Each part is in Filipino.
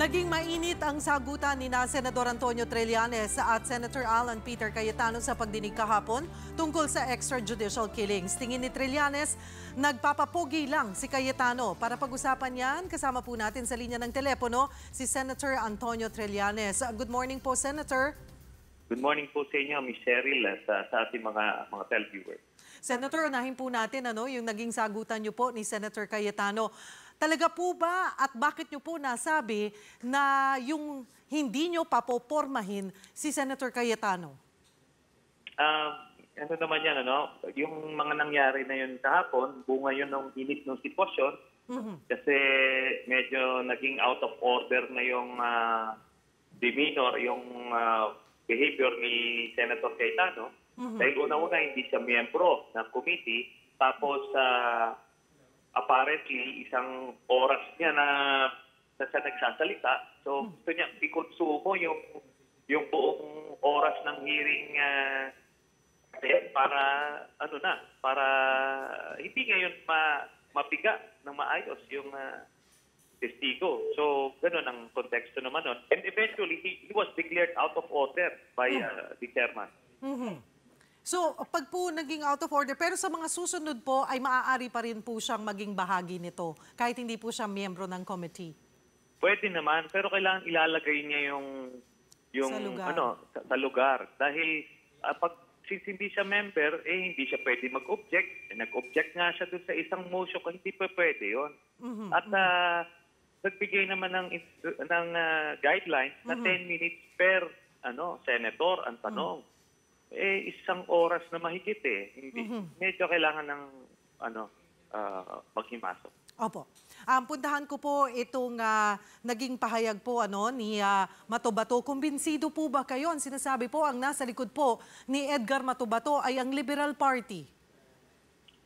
Naging mainit ang sagutan ni Senador Antonio Trillanes at Senator Alan Peter Cayetano sa pagdinig kahapon tungkol sa extrajudicial killings. Tingin ni Trillanes, nagpapapogi lang si Cayetano. Para pag-usapan yan, kasama po natin sa linya ng telepono si Senator Antonio Trillanes. Good morning po, Senator. Good morning po sa inyo, Ms. Cheryl, at sa ating mga televiewers. Senator, unahin po natin yung naging sagutan niyo po ni Senator Cayetano. Talaga po ba at bakit niyo po nasabi na yung hindi niyo papopormahin si Senator Cayetano? Ano naman yan, yung mga nangyari na yun kahapon, bunga yun ng init ng sitwasyon. Kasi medyo naging out of order na yung demeanor, yung behavior ni Senator Cayetano. Dahil una-una hindi siya miyembro ng committee, tapos apparently isang oras niya na siya nagsasalita. So gusto niya ikonsumo yung buong oras ng hearing para para hindi ngayon mapiga ng maayos yung testigo. So gano'n ang konteksto naman nun. And eventually he was declared out of order by the chairman. So, pag po naging out of order, pero sa mga susunod po ay maaari pa rin po siyang maging bahagi nito, kahit hindi po siya miyembro ng committee? Pwede naman, pero kailangan ilalagay niya yung sa lugar. Sa lugar. Dahil since hindi siya member, hindi siya pwede mag-object. Nag-object nga siya dun sa isang motion kung hindi pa pwede yun. At nagbigay naman ng guidelines na 10 minutes per senator ang tanong. Isang oras na mahigit Hindi, medyo kailangan ng maghimasok. Opo. Puntahan ko po itong naging pahayag po ni Matubato. Kumbinsido po ba kayo? Ang sinasabi po, ang nasa likod po ni Edgar Matubato ay ang Liberal Party.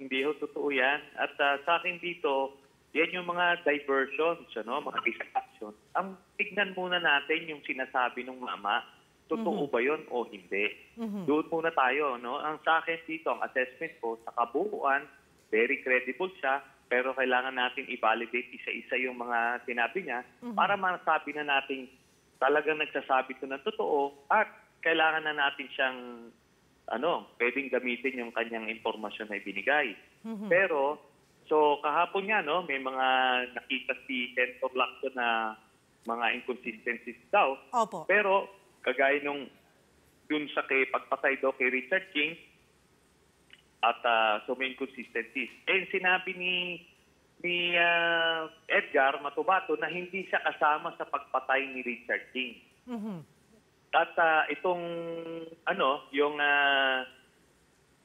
Hindi totoo yan. At sa akin dito, yan yung mga diversions, mga distractions. Ang tignan muna natin yung sinasabi ng mama. Totoo ba yun o hindi? Doon muna tayo. Ang sa akin dito, ang assessment ko, sa kabuuan, very credible siya, pero kailangan natin i-validate isa-isa yung mga sinabi niya para masabi na natin talagang nagsasabi ito ng totoo at kailangan na natin siyang pwedeng gamitin yung kanyang impormasyon na ibinigay. Pero, so kahapon nga, may mga nakita si Senator Lacson na mga inconsistencies daw. Opo. Pero, kagaya nung dun sa pagpatay daw kay Richard King at so may inconsistencies. Sinabi ni Edgar Matubato na hindi siya kasama sa pagpatay ni Richard King. At itong yung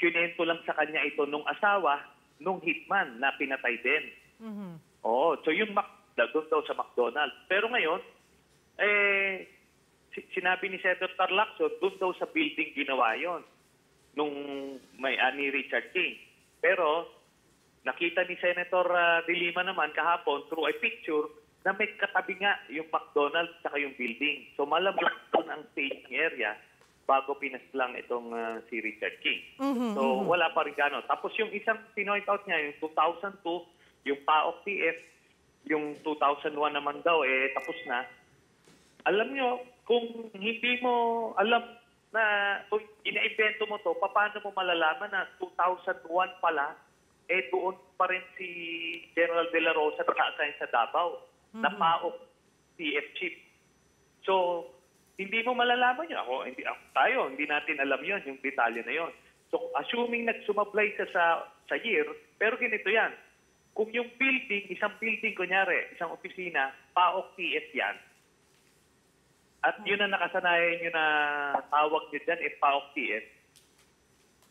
kinento lang sa kanya ito nung asawa nung hitman na pinatay din. So yung doon daw sa McDonald's. Pero ngayon, sinabi ni Senator Lacson, doon daw sa building ginawa yon nung ni Richard King. Pero nakita ni Senator De Lima naman kahapon through a picture na may katabi nga yung McDonald's at yung building. So malamang doon ang staging area bago pinaslang itong si Richard King. So wala pa rin gano'n. Tapos yung isang pinoint out niya, yung 2002, yung PAOK TF, yung 2001 naman daw, tapos na. Alam nyo, kung hindi mo alam na kung ina-invento mo to, paano mo malalaman na 2001 pala, doon pa rin si General De La Rosa naka-assign sa Davao, na PAOK TF chief. So, hindi mo malalaman yun. Hindi natin alam yun, yung detalye na yun. So, assuming nagsumablay sa year, pero ganito yan. Kung yung building, isang building, kunyari, isang opisina, PAOK TF yan, at yun ang nakasanayan nyo na tawag nyo dyan, PAOK TF.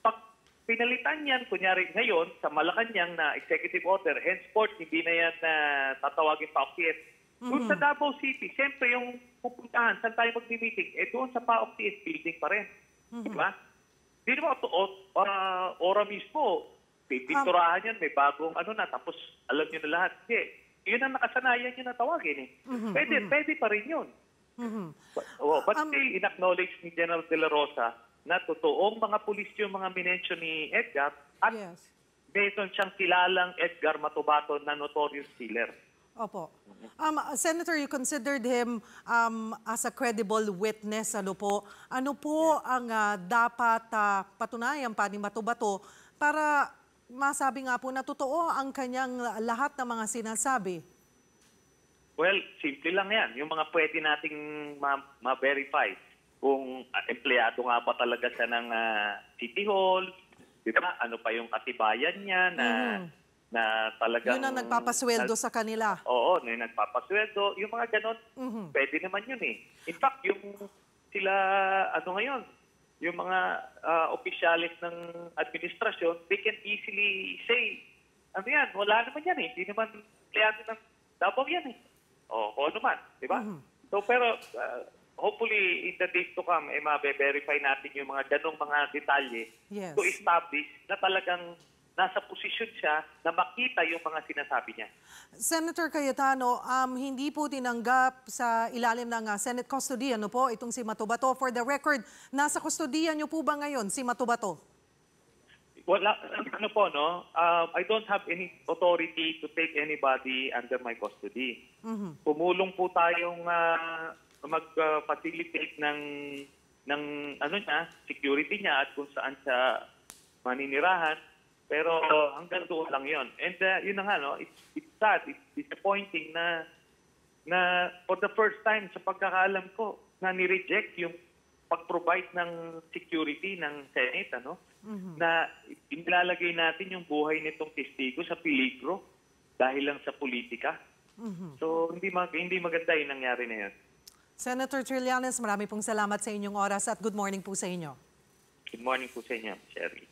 Pag pinalitan yan, kunyari ngayon, sa Malacanang na executive order, henceforth, hindi na yan tatawagin PAOK TF. Doon sa Davao City, siyempre yung pupuntahan, saan tayo mag-meeting? Doon sa PAOK TF building pa rin. Diba? Hindi naman ora mismo, pinturahan yan, may bagong tapos alam nyo na lahat. Hindi. Yun ang nakasanayan nyo na tawagin Pwede pa rin yun. But still, in-acknowledge ni General De La Rosa na totoong mga pulis yung mga minensyon ni Edgar at meron siyang kilalang Edgar Matubato na notorious killer. Opo. Senator, you considered him as a credible witness. Ano po ang dapat patunayan pa ni Matubato para masabi nga po na totoo ang kanyang lahat ng mga sinasabi? Well, simple lang yan. Yung mga pwede nating ma-verify kung empleyado nga ba talaga siya ng City Hall, di ba? Ano pa yung katibayan niya na talagang... Yun ang nagpapasweldo sa kanila. Oo, yung nagpapasweldo. Yung mga ganon, pwede naman yun eh. In fact, yung sila, ngayon, yung mga opisyalis ng administrasyon, they can easily say, wala naman yan eh. Hindi naman empleyado ng Davao yan eh. O, kung ano man, di ba? So, pero hopefully, in the days to come, ma-verify natin yung mga ganong mga detalye to establish na talagang nasa posisyon siya na makita yung mga sinasabi niya. Senator Cayetano, hindi po tinanggap sa ilalim ng Senate custody, itong si Matubato. For the record, nasa kustodiya niyo po ba ngayon si Matubato? Wala, I don't have any authority to take anybody under my custody. Pumulong po tayong mag-facilitate ng security niya at kung saan siya maninirahan. Pero hanggang doon lang yon. And yun na nga, it's sad, it's disappointing na for the first time sa pagkakaalam ko na ni-reject yung pag-provide ng security ng Senate, na inilalagay natin yung buhay nitong testigo sa peligro dahil lang sa politika. So hindi maganda yung nangyari na yan. Senator Trillanes, marami pong salamat sa inyong oras at good morning po sa inyo. Good morning po sa inyo, Sherry.